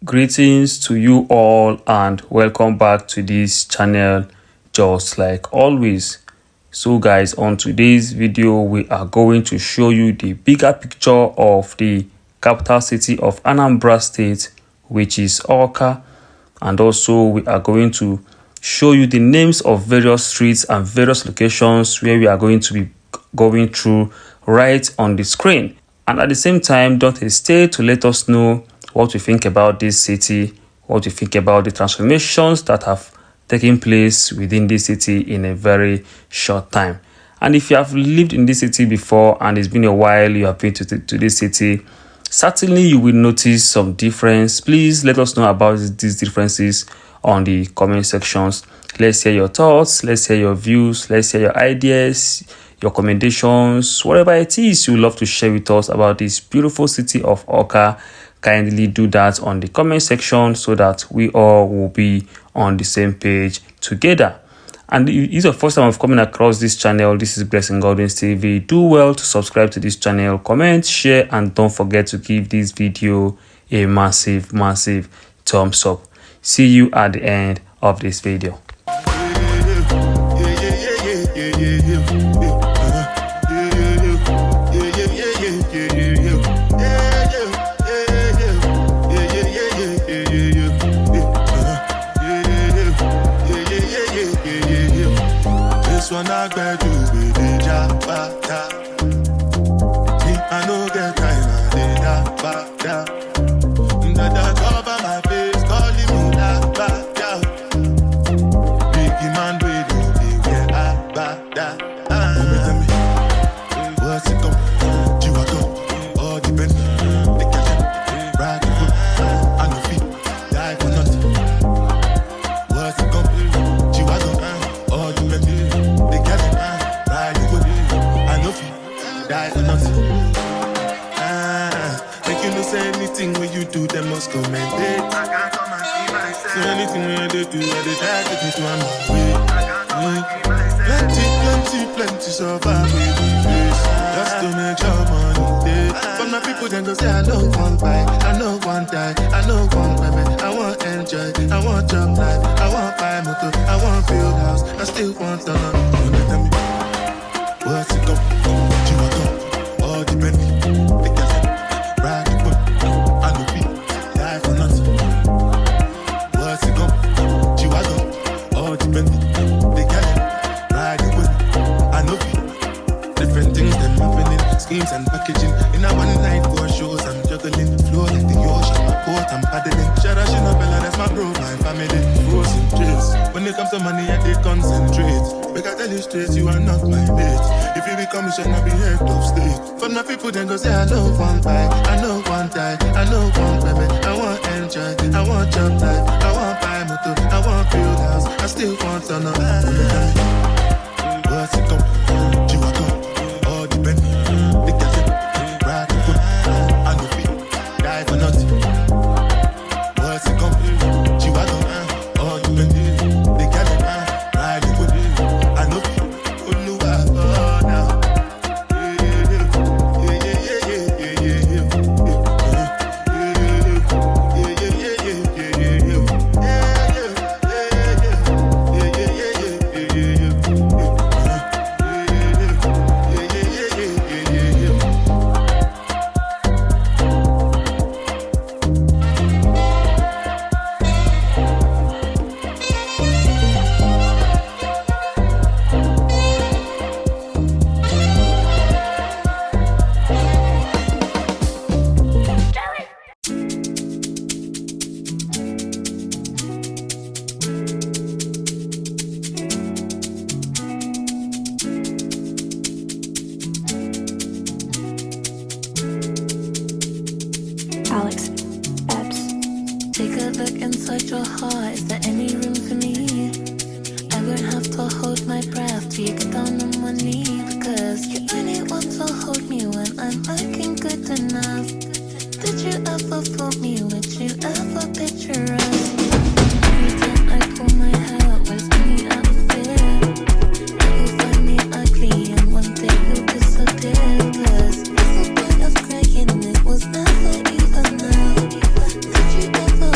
Greetings to you all and welcome back to this channel just like always. So guys, on today's video we are going to show you the bigger picture of the capital city of Anambra State, which is Awka, and also we are going to show you the names of various streets and various locations where we are going to be going through right on the screen. And at the same time, don't hesitate to let us know what you think about this city, what you think about the transformations that have taken place within this city in a very short time. And if you have lived in this city before and it's been a while you have been to this city, certainly you will notice some difference. Please let us know about these differences on the comment sections. Let's hear your thoughts, let's hear your views, let's hear your ideas, your recommendations, whatever it is you love to share with us about this beautiful city of Awka. Kindly do that on the comment section so that we all will be on the same page together. And if it's your first time of coming across this channel, this is BlessingGodwinTV. Do well to subscribe to this channel, comment, share, and don't forget to give this video a massive thumbs up. See you at the end of this video. When I get you with the jabata, I know get time, I did that. That cover my face, calling me that bada. Biggie man, we don't be where I bada. Tell me, what's it come? You are go, all the best. They catch it, ride the foot, I no feet, die for nothing. What's it come? You are go, all the best. Die for nothing. Make you no say anything when you do, they must comment it. I can't come and see myself. So anything when they do, they try to take me to another way. I can't come and see myself. Plenty survive with the face. Just to make your money day. But my people then go say I know one buy, I know one die, I know one payment. I want enjoy, I want job life, I want buy motor, I want build house, I still want to know. Tell me, what's it go? All the men, they get it, ride the boat, I no feet, die for nothing. What's it come? Chihuahua, all the men, they get it, ride the boat, I no feet. Different things them happening, schemes and packaging. In a one night for shows, I'm juggling, flow like the ocean, my boat, I'm paddling. Shout out Bella, that's my bro, my family, frozen dreams. When it comes to money, I did concentrate. Make I tell you straight, you are not my mate. If you become a shall not be head of state. For my people then go say I know one buy, I know one die, I know one payment. I want enjoy, I want job life, I want buy motor, I want build house, I still want to know. What's it come? You are come, all the men, they get it, ride the foot, I no feet, die for nothing. What's it come? You are come, all the men, they get it, ride the foot, I no feet. Take a look inside your heart, is there any room for me? I won't have to hold my breath till you get down on one knee. Because you only want to hold me when I'm looking good enough. Did you ever fool me? Would you ever picture us? Every time I pull my hair out, was only out of fear. You'll find me ugly and one day you'll disappear. Cause the point of crying, it was never even now. Did you ever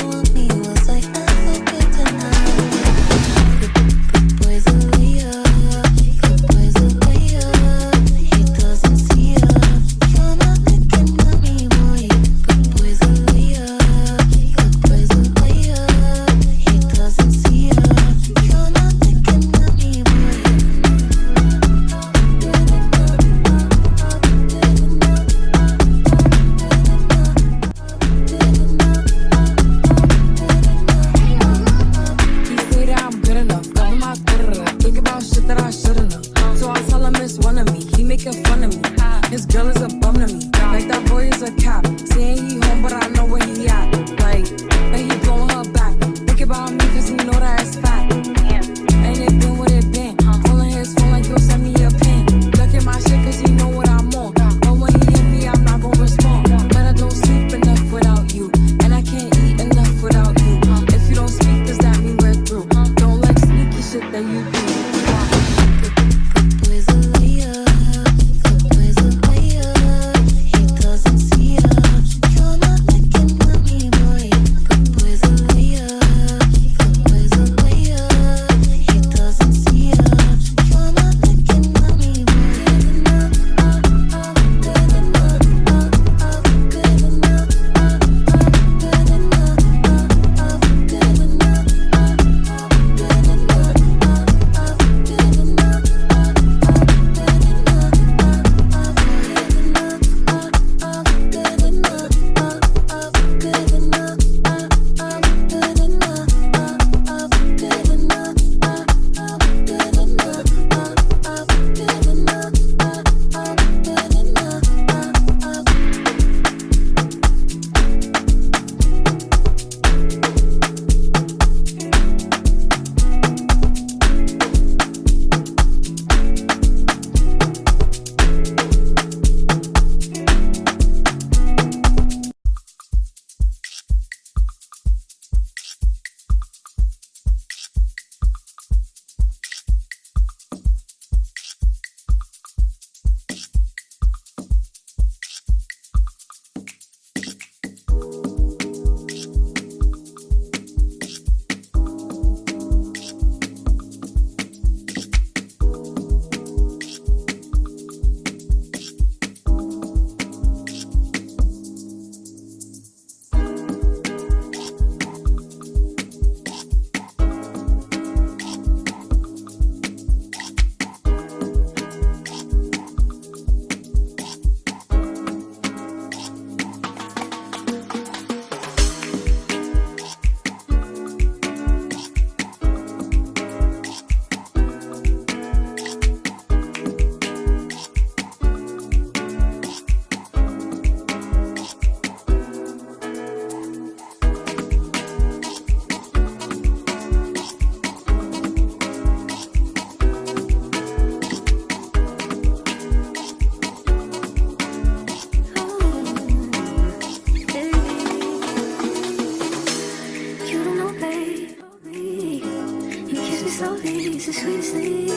the sweetest thing,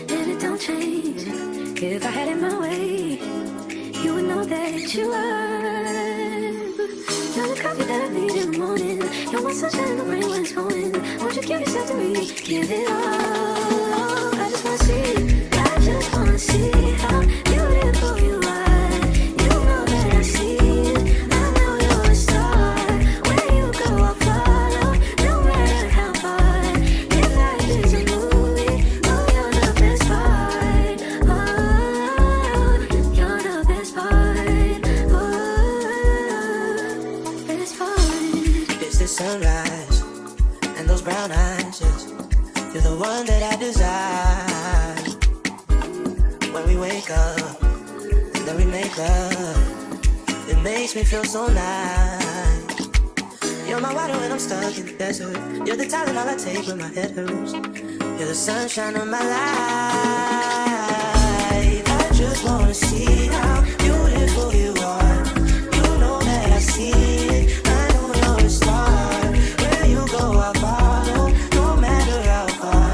and it don't change. If I had it my way, you would know that you are. You're the coffee that I need in the morning. You're my sunshine in the rain when it's pouring. Won't you give yourself to me? Give it all. I just wanna see. I just wanna see how beautiful you are. You know that I see it. I know you're a star. Where you go, I'll follow. No matter how far. If life is a movie, oh, you're the best part. Oh, you're the best part. Oh, best part. It's the sunrise and those brown eyes, yes. You're the one that I desire. When we wake up and then we make love, it makes me feel so nice. You're my water when I'm stuck in the desert. You're the Tylenol I take when my head hurts. You're the sunshine of my life. I just wanna see how beautiful you are. You know that I see it. I know you're a star. Where you go, I'll follow. No matter how far.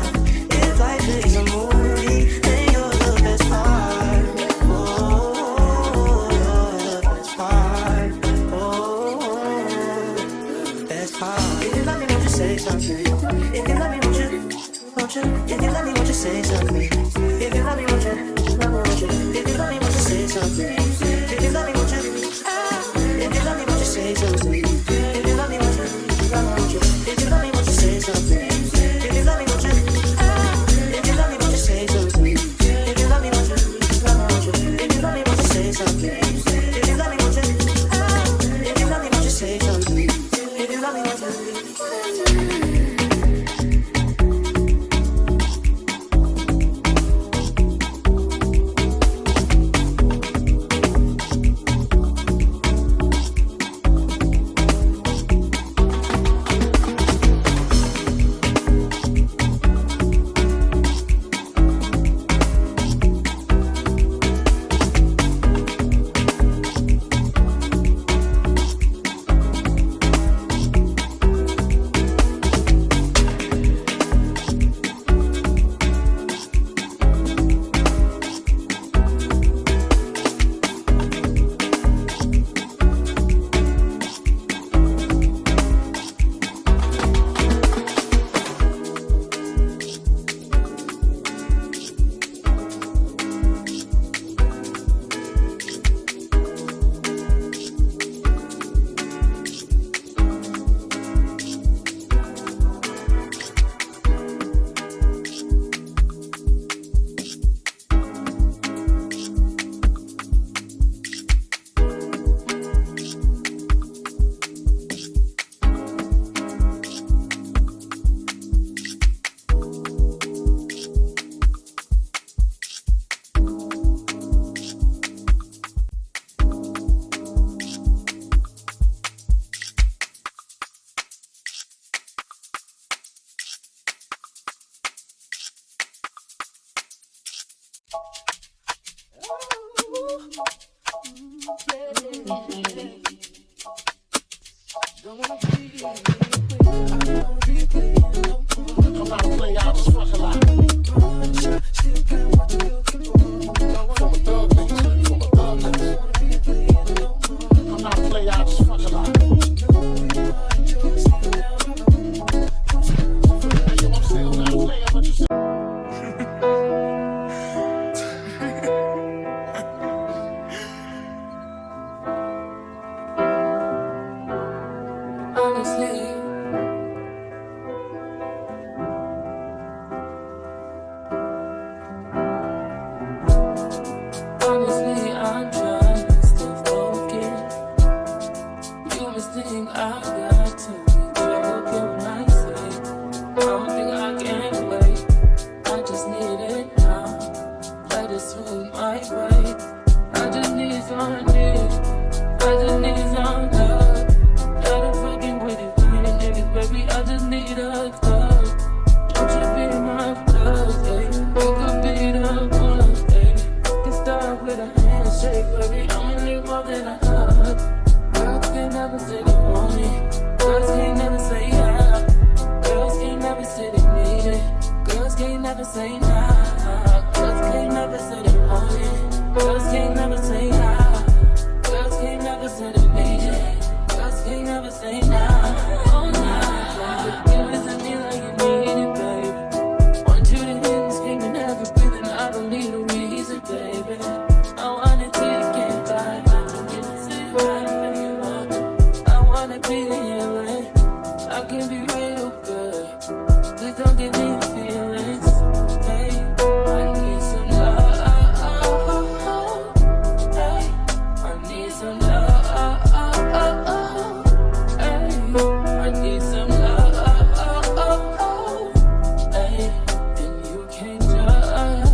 If life is a movie, then you're the best part. Oh, you're the best part. Oh, best part. If you love me, won't you say something? If you love me, won't you? Won't you? If you love me, won't you say something? If you love me, won't you? Won't you? If you love me, won't you say something? If you love me, won't you? If you love me, won't you say something? If you love me, won't you? Won't you? If you love me, won't you say something? If you love me, won't you? If you love me, won't you say something? If you love me, won't you? Won't you? If you love me, won't you say something? If you love me, won't you? If you love me, won't you say something? If you love me, won't you? handshake, baby, I'ma need more than a hug. Girl, can never take it from me. say nah. Girls can't never say they want it. Girls can't never say nah. Girls can't never say they need it. Girls can't never say nah. Oh nah. Give it to me like you need it, baby. Want you to hear me screaming every breathing. I don't need a reason, baby. I want it till you can't buy it. Give it to you right when you want it. I wanna be in your way. I can be real good. Please don't give me feelings. Hey, I need some love. Hey, I need some love. Hey, I need some love. Hey, and you can't judge.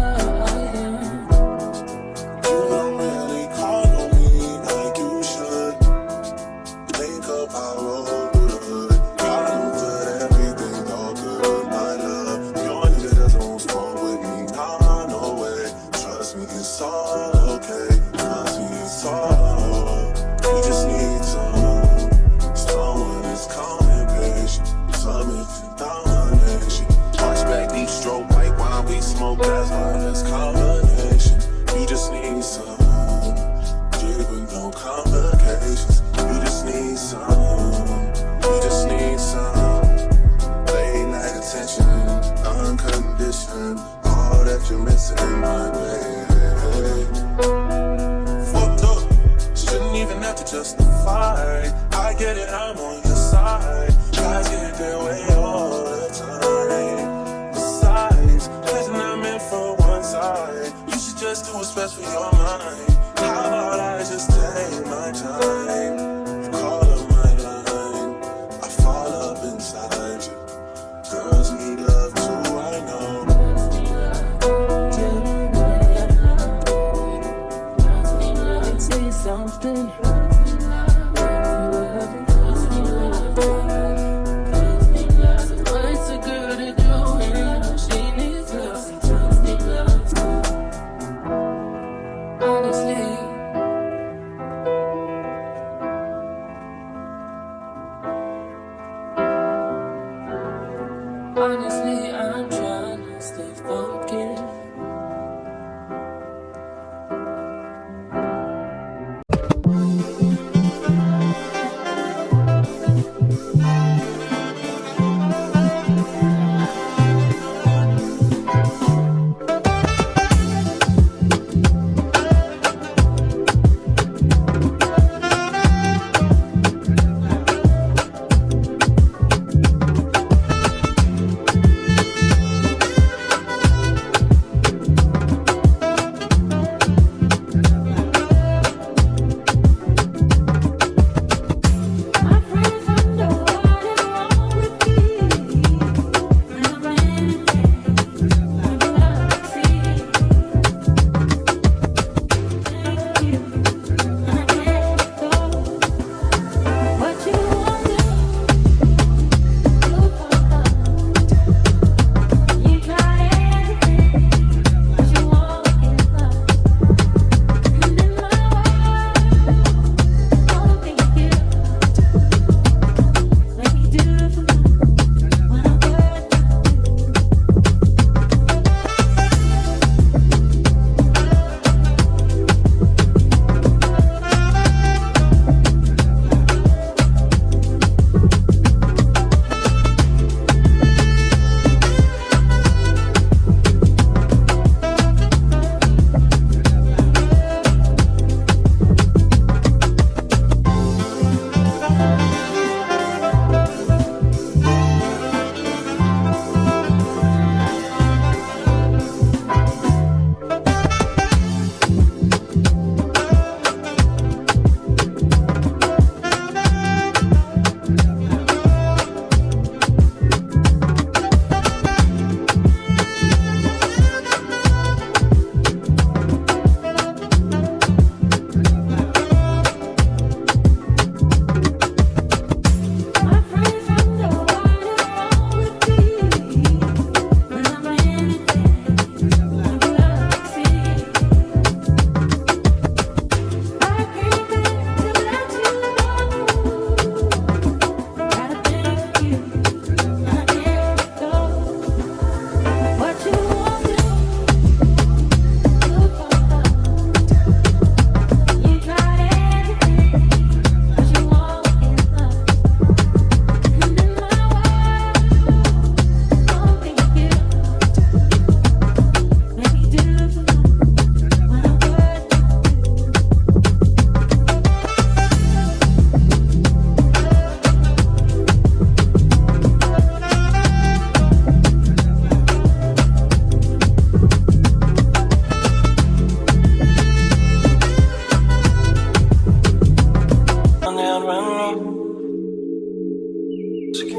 You don't really call on me like you should. Think of our road through the hood. Gotta put everything all good, my love. Your nigga doesn't want smoke with me, nah, no way. Trust me, it's all okay. Trust me, it's all. You just need someone that's calm and patient. Something to domination. Horseback, deep stroke, white wine, we smoke, that's harvest combination. You just need some, jig with no complications. You just need some, you just need some. Late night attention, unconditioned. All that you're missing, my baby. Fucked up, shouldn't even have to justify. I get it, I'm on your side. Guys get their way all the time. Besides, that's not meant for one side. You should just do what's best for your mind. How about I just take my time? You call up my line, I fall up inside you. Girls need love too, I know. Say something. What's a girl to do when she needs love? Honestly, I'm trying to stay focused.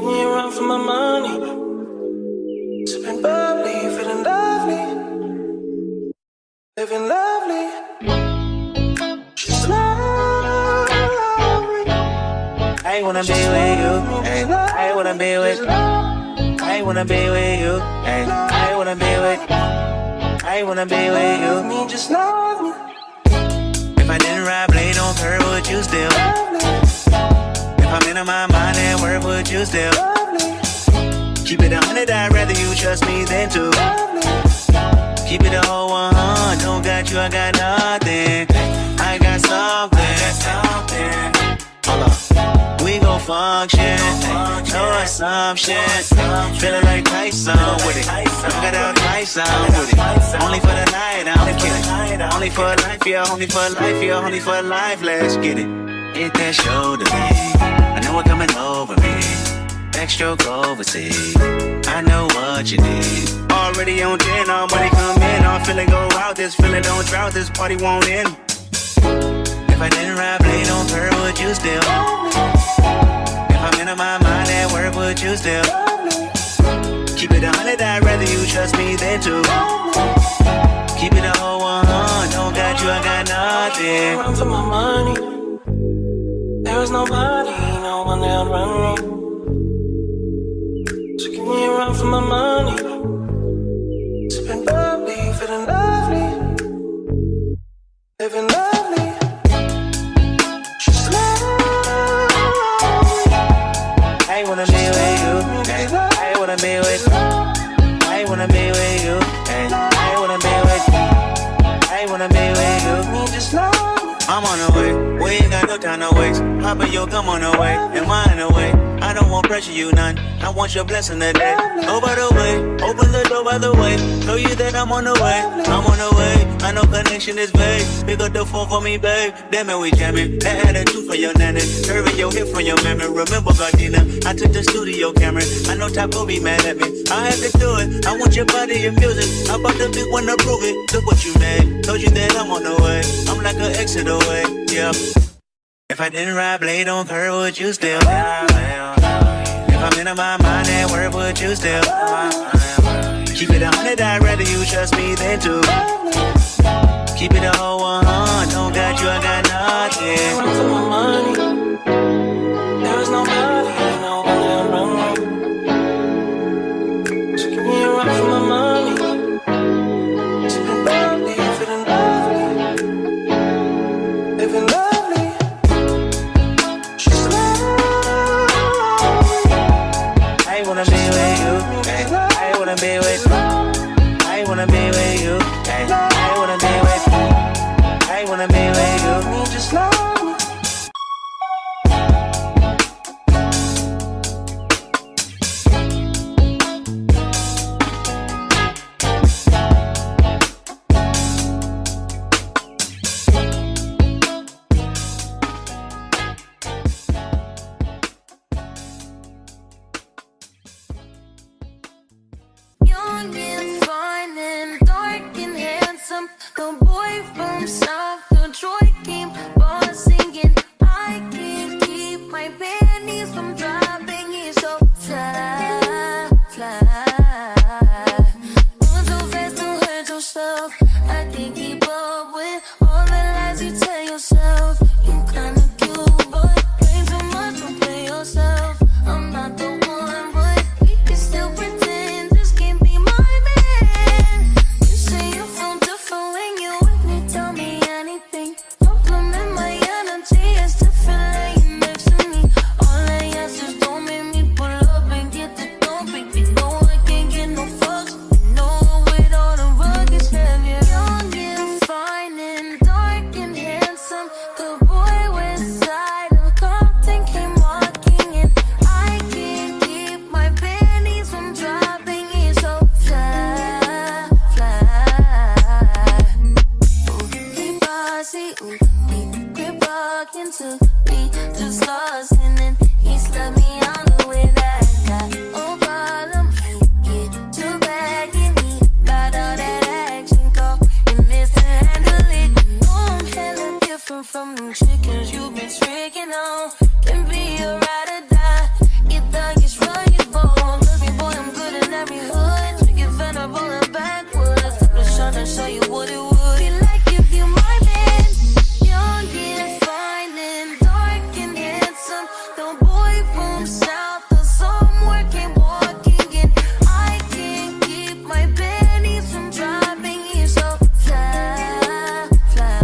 give me a run for my money. Sipping bubbly, feeling lovely, living lovely. She's lovely. I wanna be with you. Ay, I wanna be with. I wanna be with you. Ay, I wanna be with. I wanna be with you. Me just love me. If I didn't ride blade on her, would you still? If I'm in my mind at work, would you still? Keep it 100, I'd rather you trust me than to. Keep it a whole 100, don't got you, I got nothing. I got something. Hold up. We gon' function, no assumption. Feeling like Tyson with it. Got out Tyson with it. Only for the night, I'm kidding. Only for life, yeah, only for life, yeah, only for life. Let's get it. Hit that shoulder, me. I know it coming over me. Backstroke overseas. I know what you need. Already on 10, all money come in. I'm feeling go out. This feeling don't drought. This party won't end. If I didn't ride blade on her, would you still? If I'm in my mind at work, would you still? Keep it 100, I'd rather you trust me than to. Keep it a whole 100, don't got you, I got nothing. Run for my money. There is nobody, no one that'll run me. So give me a run for my money. Sipping bubbly, feeling lovely, living lovely. I wanna be with you. I wanna be with. I wanna be with you. I wanna be with. I wanna be with you. Me just love. I'm on the way. We ain't got no time to waste. Papa, yo, come on the way. And mine the way. I don't want pressure, you none. I want your blessing today. Oh, by the way, open the door by the way. Tell you that I'm on the way. I'm on the way. I know connection is vague. Pick up the phone for me, babe. Damn it, we jamming. That attitude for your nanny. Curving your hip from your memory. Remember, Gardena, I took the studio camera. I know Taco be mad at me. I had to do it. I want your body and music. I bought the big one to prove it. Look what you made. Told you that I'm on the way. I'm like an exit away. Yeah. If I didn't ride blade on her, would you still? If I'm in my mind at work, would you still? Keep it 100, I'd rather you trust me than to. Keep it a whole 100, don't got you, I got nothing. Run for my money. There is nobody, no one that'll run me. So give me a run for my money. Sipping bubbly, feeling lovely, living lovely. I wanna be with you. I wanna be with. I wanna be with you. I wanna be with. I wanna be with you. Me just love me. Young and fine and dark and handsome, the boy from South Detroit came bossing in. I can't keep my panties from dropping. He's so fly, fly. Moving so fast to hurt yourself. I can't keep up with all the lies you tell yourself. You kinda cute, but play too much, don't play yourself. I'm not the one, but we can still pretend. This can't be my man. You say you feel different when you with me. Tell me anything. Compliment from south to somewhere, keep walking and I can't keep my pennies from dropping here. So fly, fly.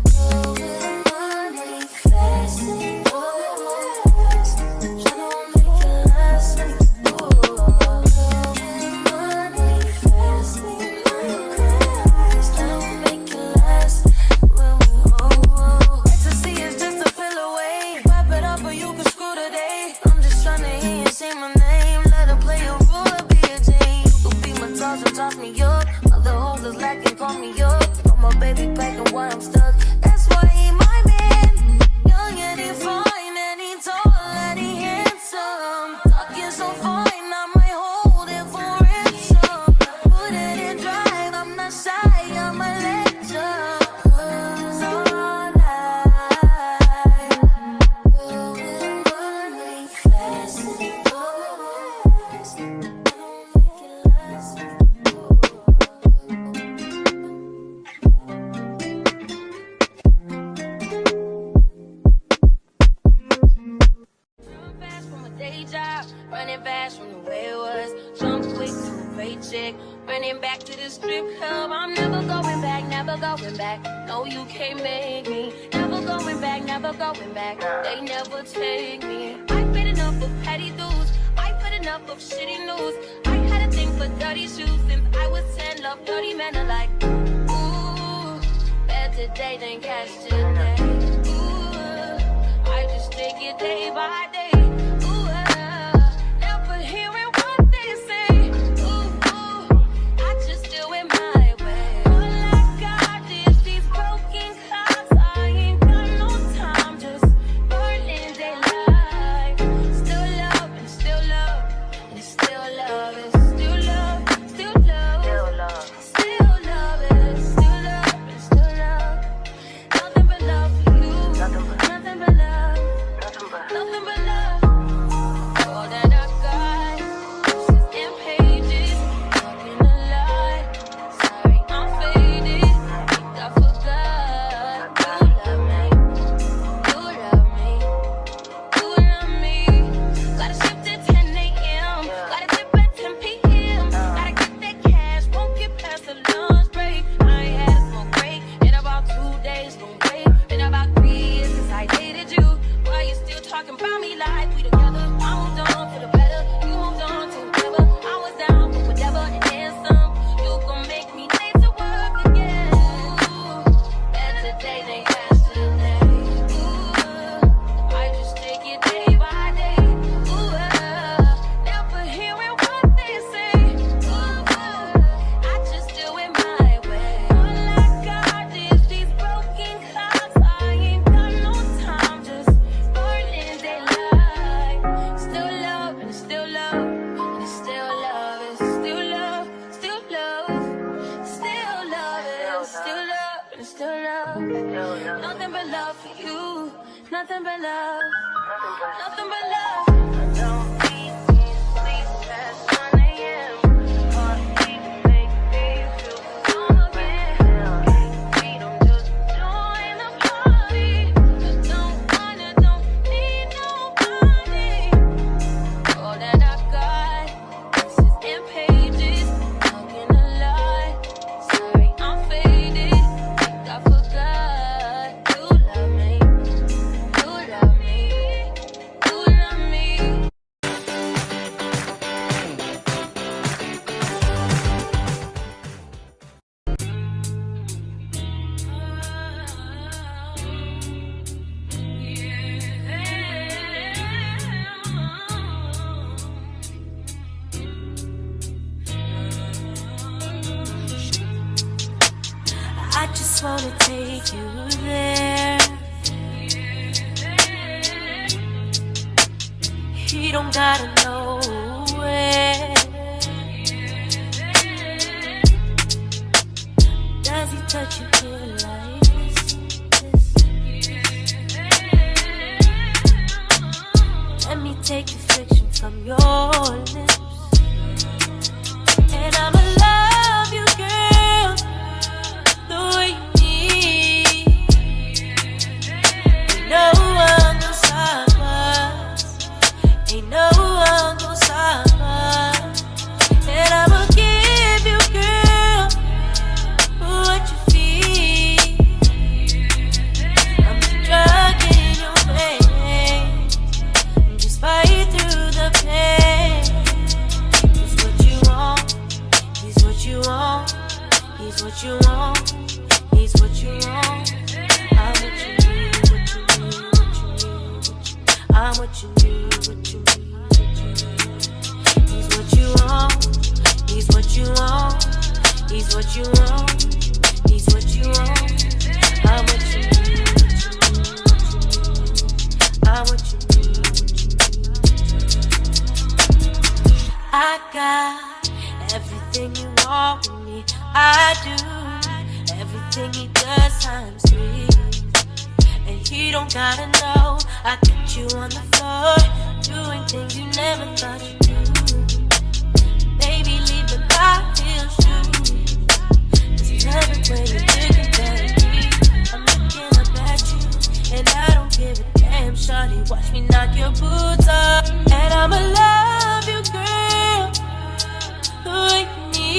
Going money fast, tryna make it last. Going money fast, tryna make it last. Ecstasy is just a pill away. Wrap it up or you can screw today. I'm just tryna hear you say my name. Let her play a role or be a Jane. You could be my toss and toss me up. Other hoes is lacking, call me up. Put my baby back and why I'm stuck. That's why he my man. Young and he fine and he tall and he handsome. Talking so fine, I might hold it for ransom. Put it in drive, I'm not shy, I'm a legend. 'Cause all night, going money fast, don't make it last. Running fast from a day job, running fast from the way it was. Jump quick to a paycheck, running back to the strip club. I'm never going back, never going back. No, you can't make me. Never going back, never going back. They never take me. I've been enough of petty dudes. I've had enough of shitty news. I had a thing for dirty shoes since I was 10. Love dirty men alike. Ooh, better day than yesterday. Ooh, I just take it day by day. Ooh, never hearing what they say. Ooh, I just do it my way. All I got is these broken clocks. I ain't got no time, just burning daylight. Still love and still love and still love is still love, still love, still love, still love is still love and still love. Nothing but love for you. Nothing but love. Nothing but love. All that I got is in pages. Talking a lie. Sorry, I'm faded. Think I forgot. You love me. You love me. You love me. Gotta shift at 10 a.m. Gotta dip at 10 p.m. Gotta get that cash. Won't get past the lunch break. I ain't had a smoke break in about 2 days. Don't wait. Been about 3 years since I dated you. Why you still talking about me like we together? I moved on for the better. You moved on to whatever. I was down for whatever and then some. You gon' make me late to work again. Ooh, better day than yesterday. Ooh, I just take it day by day. Ooh, never hearing what they say. Ooh, I just do it my way. All I got is these broken clocks. I ain't got no time, just burning daylight. Still love and still love and still love is still love, still love, still love is still love and still love. Nothing but love for you. Nothing but love. Nothing but love. Don't need me sleep past 1 a.m. Heartbeat make me feel strong again. Freedom just join the party. I don't need nobody. All that I got is in pages. Talking a lie. Sorry, I'm faded. Think I forgot. You love me. You love me. You love me. I just wanna take you there. You don't gotta know where. Does he touch you here like this? Let me take the friction from your lips, and I'ma love you, girl, the way you need. No one else I what you want. He's what you want. I'm what you need, what you need, what you need. I'm what you need, what you need, what you need. He's what you want. He's what you want. He's what you want. He's what you want. I'm what you need, what you need, what you need. I'm what you need, what you need. I got everything you want with me. I do everything he does times 3. And he don't gotta know. I got you on the floor, doing things you never thought you'd do. Baby, leave the high heel shoes. There's never way you're looking better than me. I'm looking up at you, and I don't give a damn. Shawty, watch me knock your boots off. And I'ma love you, girl, like me.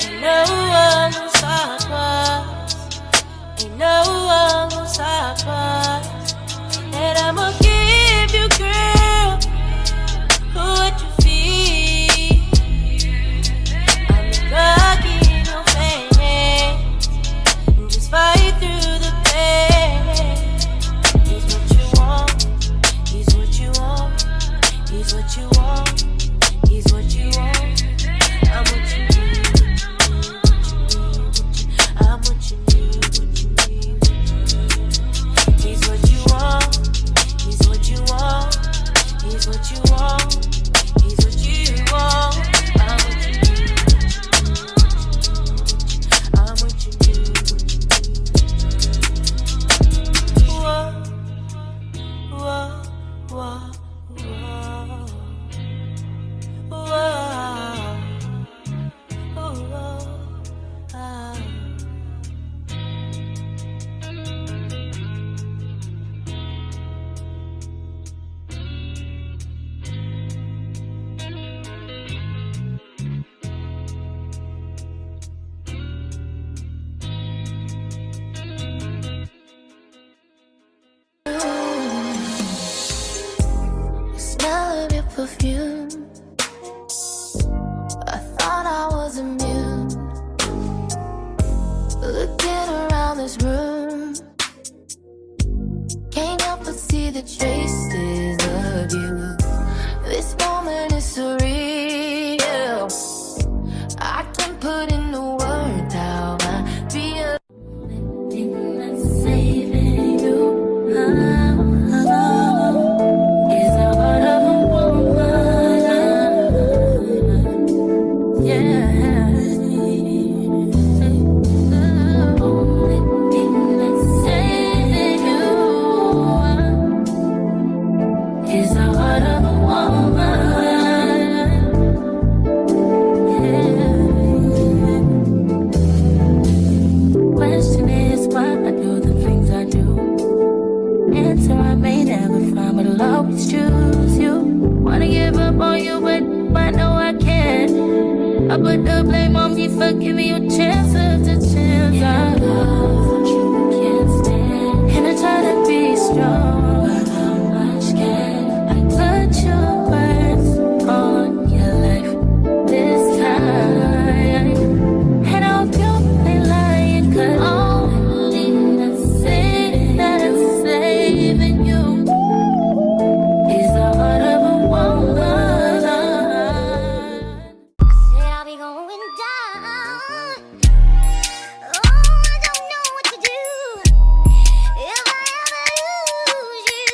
Ain't no one gon' stop us. Ain't no one gon' stop us. And I'ma give you, girl, what you feel. I'm the rock in your veins. Just fight through the pain. He's what you want. He's what you want. He's what you want. He's what you want. I'm what you need, I'm what you need, what you need. He's what you want. He's what you want. He's what you want. He's what you want. I'm what you need, I'm what you need, what you need. Whoa, whoa, whoa, whoa, whoa, whoa. Smell of your perfume. I thought I was immune. Looking around this room, can't help but see the traces of you. This moment is surreal. I can't put into words how I feel. That's saving you. Is the heart of a woman. Yeah. Only thing that's saving you is the heart of a woman. Yeah. Question is why I do the things I do. Answer I may never find, but I'll always choose you. Wanna give up on you, but I know I can't. I put the blame on me for giving you chance after chance. I love what you can't stand, and I try to be strong, but how much can I put your words on your life this time? And I hope you ain't lying, 'cause only that's saving you is the heart of a woman. Said I'll be going down. Oh, I don't know what to do if I ever lose you.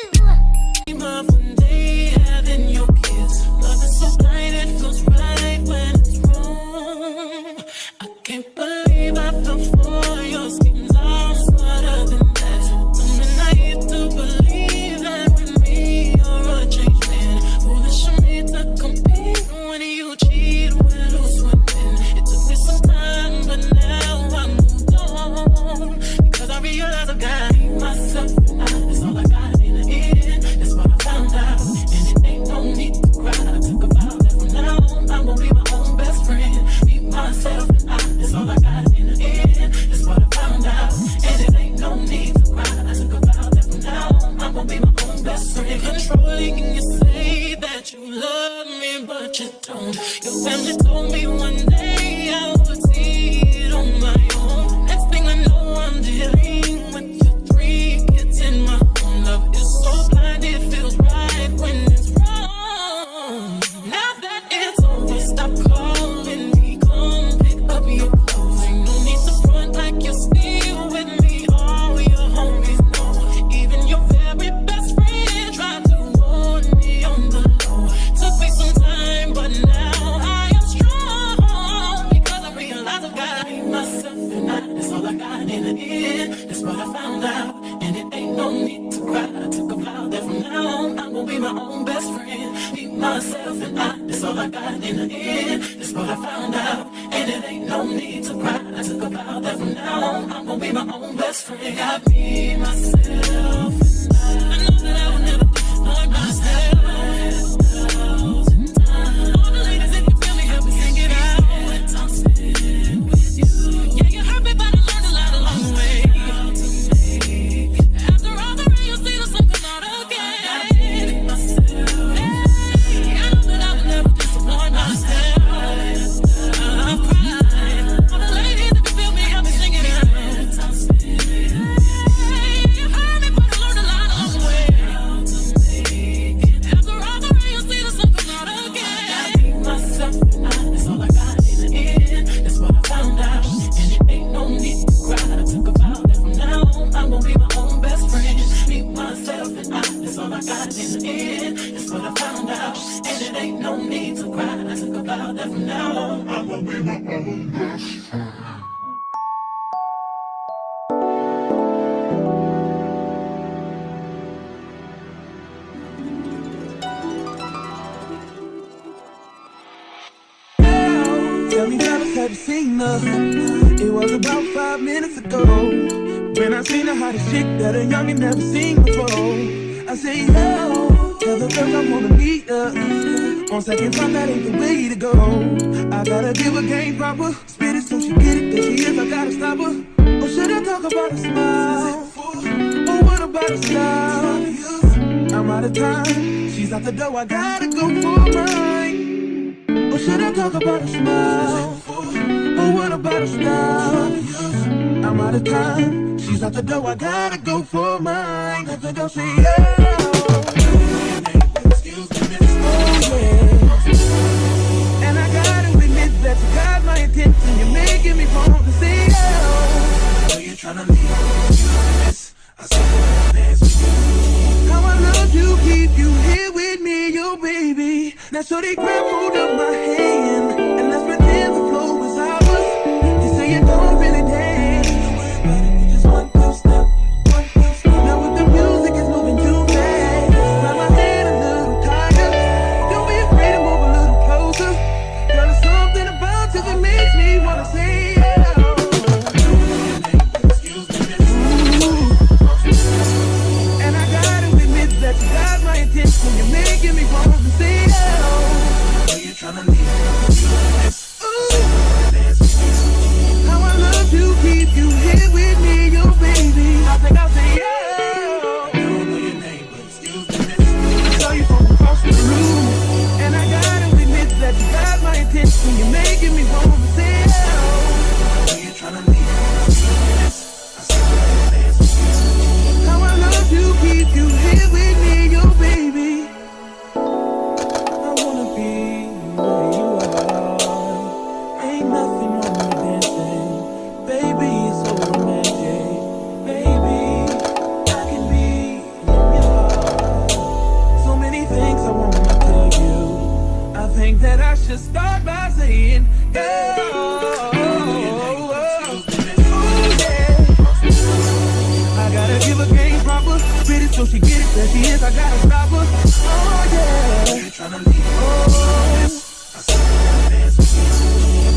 Dream of one day having your kiss. Love is so blind, it feels right when it's wrong. I can't believe I fell for your schemes. I'm smarter than that. Women, I hate to believe that with me you're a changed man. Foolish of me to compete when you cheat, when who's swimming. It took me some time, but now I moved on. Because I realize I got myself and it's all I got in the end. That's what I found out. And it ain't no need to cry. I took a vow that from now on I'm gonna be my own best friend. Be myself and it's all I got in the end. That's what I found out. And it ain't no need to cry. I took a vow that from now on I'm gonna be my own best friend. Controlling and you say that you love me, but you don't. Your family told me one day I be my own best friend. Be myself and I, that's all I got in the end. That's what I found out, and it ain't no need to cry. I took a vow that from now on, I'm gonna be my own best friend. Got me, myself, and I know that I will never disappoint myself. All the ladies, if you feel me, help me sing it out. I'm sitting with you. Yeah, you hurt me, but I learned a lot along the way. After all the rain, you'll see the sun come out again. Hey, I know that I will never disappoint myself. I'm crying. All the ladies, if you feel me, help me sing it out. Hey, you hurt me, but I learned a lot along the way. After all the rain, you'll see the sun come out again. I be myself and I, that's all I got in the end. That's what I found out, and it ain't no need to cry. I took a vow that from now on, I'm gonna be my own best friend. Be myself and I, that's all I got in the end. That's what I found out, and it ain't no need to cry. I took a vow that from now on, I'm gonna be my own best friend. Tell me how have you seen her? It was about 5 minutes ago when I seen the hottest chick that a youngin' never seen before. I say, yo, tell the girls I wanna meet her. On second thought, that ain't the way to go. I gotta give her game proper, spit it so she get it. There she is, I gotta stop her. Or should I talk about her smile? Or what about her style? I'm out of time, she's out the door, I gotta go for mine. Or should I talk about her smile? Or what about her style? I'm out of time, she's out the door, I gotta go for mine. Let the girl say, excuse me, miss. Oh yeah. And I gotta admit that you got my attention. You're making me want to say, oh. So you're trying to leave, miss. I saw you dance with you. How I love to keep you here with me, yo baby. Now so they grab hold of my hand and let's pretend the flow is ours. You say you don't really dance. Don't worry about it, we just one, two step. Now with the music is moving too fast. Grab my hand a little tighter. Don't be afraid to move a little closer. Girl, there's something about you that makes me wanna say, excuse me, miss. And I gotta admit that you got my attention. You're making me want to say, tryna leave how I love to keep you here with me, yo baby. I think I'll say yeah. I don't know your name, but excuse me, miss. I saw you from across the room, and I gotta admit that you got my attention. You're making me want to say yeah. I know you're tryna leave. I saw you dance with you. How I love to keep you here with me, yo baby. I wanna be where you are. Ain't nothing wrong with dancing. Baby, it's so romantic. Baby, I can be in your heart. So many things I wanna tell you. I think that I should start by saying, yeah. I gotta give her game proper. Spit it so she get it. There she is, I gotta stop her. Oh yeah. You're tryna leave. Oh.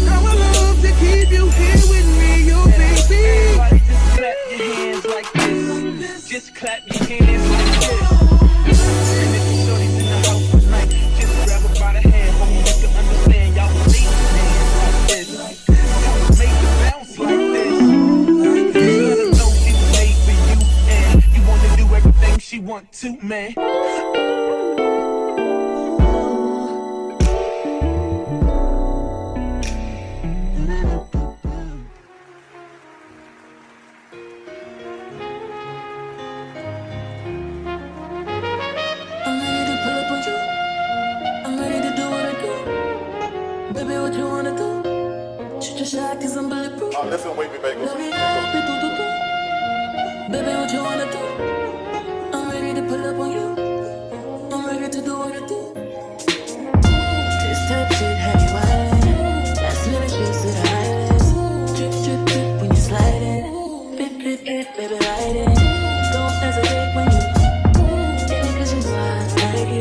How I love to keep you here with me, yo baby. Everybody just clap your hands like this. Just clap your hands like this. And if the shorty's in the house tonight, just grab her by the hand. Hope you can understand. Y'all will leave your hands like this. Y'all make it bounce like this. Just let her know she was made for you, and you wanna do everything she want to, man. Oh, listen, wait, me back. Baby, what you wanna do? I'm ready to pull up on you. I'm ready to do what I do. This type shit have you wildin'. Last minute shit to the highlights. Drip, drip, drip when you sliding. Bip, bip, bip, baby, ride it. Don't hesitate when you get it, cause you know I like it.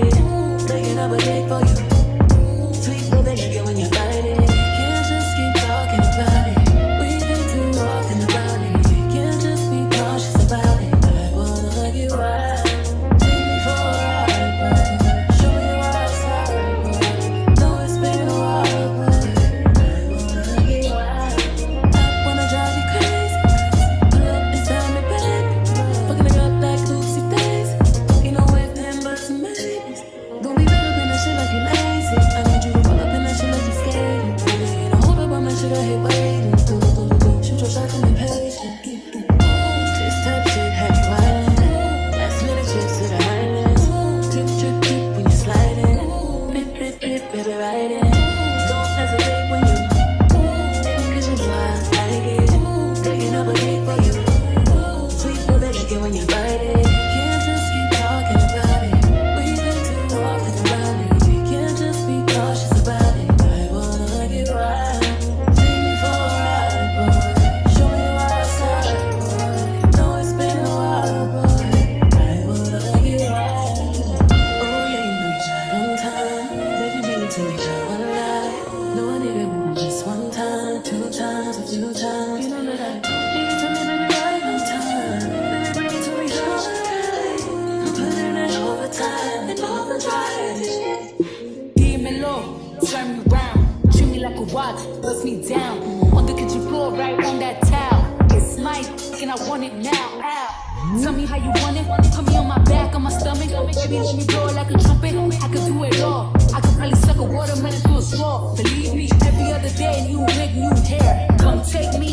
the time and all the drive. Give me low, turn me round, treat me like a rock, bust me down. On the kitchen floor, right on that towel. It's my and I want it now. Ow. Tell me how you want it. Put me on my back, on my stomach. Baby, let me blow it like a trumpet. I could do it all. I could probably suck a watermelon through a straw. Believe me, every other day, new wig, new hair. Come take me